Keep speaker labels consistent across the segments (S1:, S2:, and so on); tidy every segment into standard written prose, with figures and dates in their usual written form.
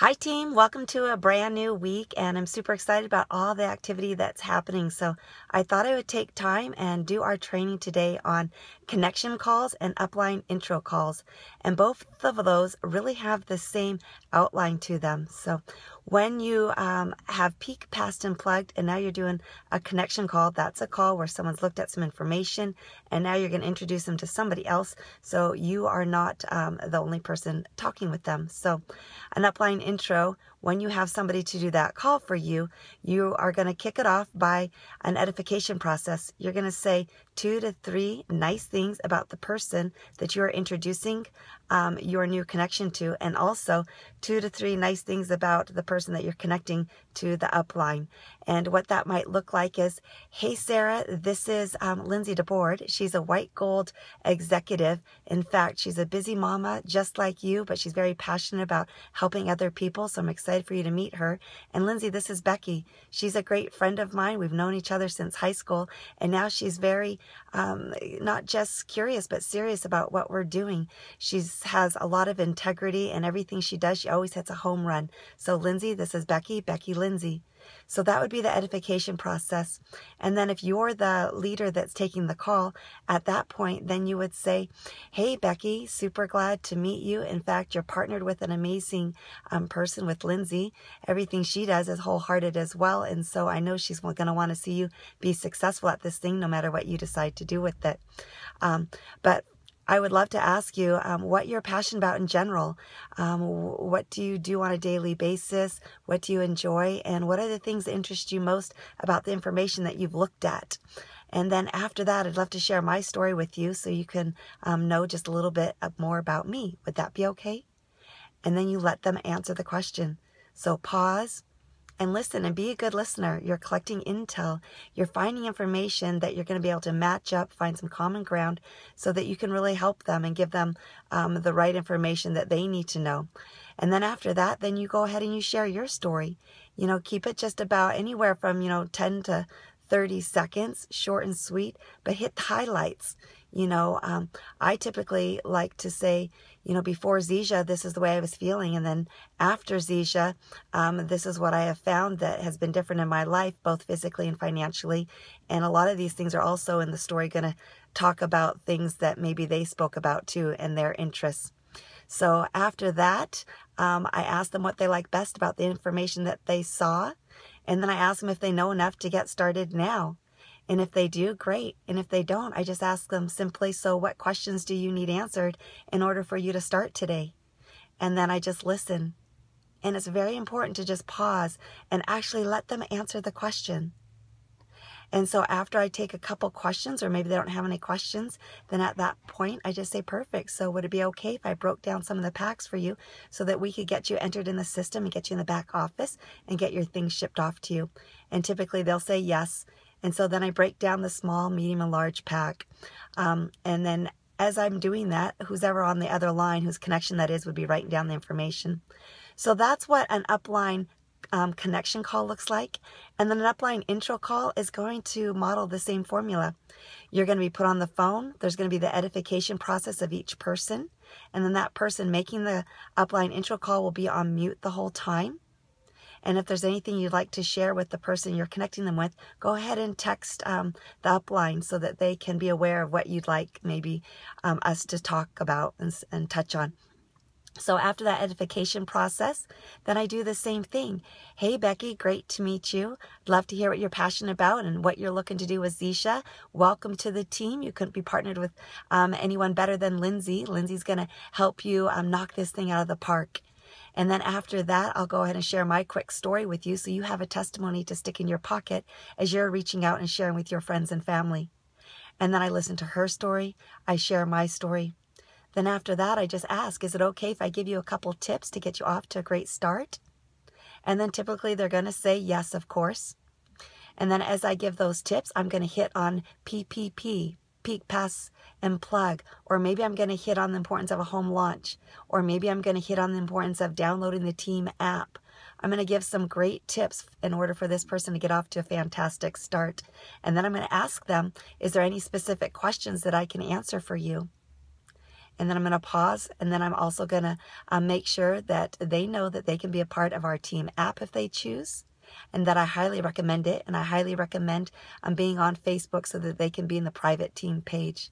S1: Hi team, welcome to a brand new week, and I'm super excited about all the activity that's happening. So I thought I would take time and do our training today on connection calls and upline intro calls. And both of those really have the same outline to them. So when you have peak, passed, and plugged, and now you're doing a connection call, that's a call where someone's looked at some information, and now you're going to introduce them to somebody else. So you are not the only person talking with them. So an upline intro, when you have somebody to do that call for you, you are going to kick it off by an edification process. You're going to say 2 to 3 nice things about the person that you are introducing your new connection to, and also 2 to 3 nice things about the person that you're connecting to the upline. And what that might look like is, hey Sarah, this is Lindsay DeBoard. She's a white gold executive. In fact, she's a busy mama just like you, but she's very passionate about helping other people. So I'm excited for you to meet her. And Lindsay, this is Becky. She's a great friend of mine. We've known each other since high school, and now she's very not just curious, but serious about what we're doing. She has a lot of integrity, and everything she does, she always hits a home run. So Lindsay, this is Becky, Lindsay. So that would be the edification process. And then if you're the leader that's taking the call, at that point, then you would say, hey, Becky, super glad to meet you. In fact, you're partnered with an amazing person with Lindsay. Everything she does is wholehearted as well. And so I know she's going to want to see you be successful at this thing, no matter what you decide to do with it. But I would love to ask you what you're passionate about in general. What do you do on a daily basis? What do you enjoy? And what are the things that interest you most about the information that you've looked at? And then after that, I'd love to share my story with you so you can know just a little bit more about me. Would that be okay? And then you let them answer the question. So pause and listen, and be a good listener. You're collecting intel. You're finding information that you're going to be able to match up, find some common ground so that you can really help them and give them the right information that they need to know. And then after that, then you go ahead and you share your story. You know, keep it just about anywhere from, 10 to 30 seconds, short and sweet, but hit the highlights. I typically like to say, before Zisha, this is the way I was feeling. And then after Zisha, this is what I have found that has been different in my life, both physically and financially. And a lot of these things are also in the story going to talk about things that maybe they spoke about too and their interests. So after that, I ask them what they like best about the information that they saw. And then I ask them if they know enough to get started now. And if they do, great. And if they don't, I just ask them simply, so what questions do you need answered in order for you to start today? And then I just listen. And it's very important to just pause and actually let them answer the question. And so after I take a couple questions, or maybe they don't have any questions, then at that point, I just say, perfect. So would it be okay if I broke down some of the packs for you so that we could get you entered in the system and get you in the back office and get your things shipped off to you? And typically they'll say yes. And so then I break down the small, medium, and large pack. And then as I'm doing that, who's ever on the other line, whose connection that is, would be writing down the information. So that's what an upline connection call looks like. And then an upline intro call is going to model the same formula. You're going to be put on the phone. There's going to be the edification process of each person. And then that person making the upline intro call will be on mute the whole time. And if there's anything you'd like to share with the person you're connecting them with, go ahead and text the upline so that they can be aware of what you'd like maybe us to talk about and touch on. So after that edification process, then I do the same thing. Hey, Becky, great to meet you. I'd love to hear what you're passionate about and what you're looking to do with Zisha. Welcome to the team. You couldn't be partnered with anyone better than Lindsay. Lindsay's going to help you knock this thing out of the park. And then after that, I'll go ahead and share my quick story with you so you have a testimony to stick in your pocket as you're reaching out and sharing with your friends and family. And then I listen to her story. I share my story. Then after that, I just ask, is it okay if I give you a couple tips to get you off to a great start? And then typically they're going to say yes, of course. And then as I give those tips, I'm going to hit on PPP, peak, pass, and plug. Or maybe I'm going to hit on the importance of a home launch. Or maybe I'm going to hit on the importance of downloading the team app. I'm going to give some great tips in order for this person to get off to a fantastic start. And then I'm going to ask them, is there any specific questions that I can answer for you? and then I'm going to pause, and then I'm also going to make sure that they know that they can be a part of our team app if they choose, and that I highly recommend it, and I highly recommend being on Facebook so that they can be in the private team page.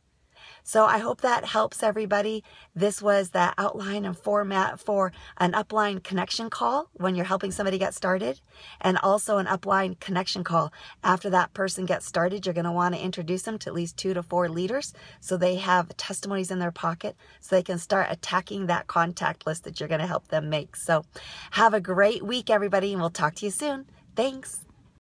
S1: So I hope that helps everybody. This was the outline and format for an upline connection call when you're helping somebody get started, and also an upline connection call. After that person gets started, you're going to want to introduce them to at least 2 to 4 leaders so they have testimonies in their pocket so they can start attacking that contact list that you're going to help them make. So have a great week, everybody, and we'll talk to you soon. Thanks.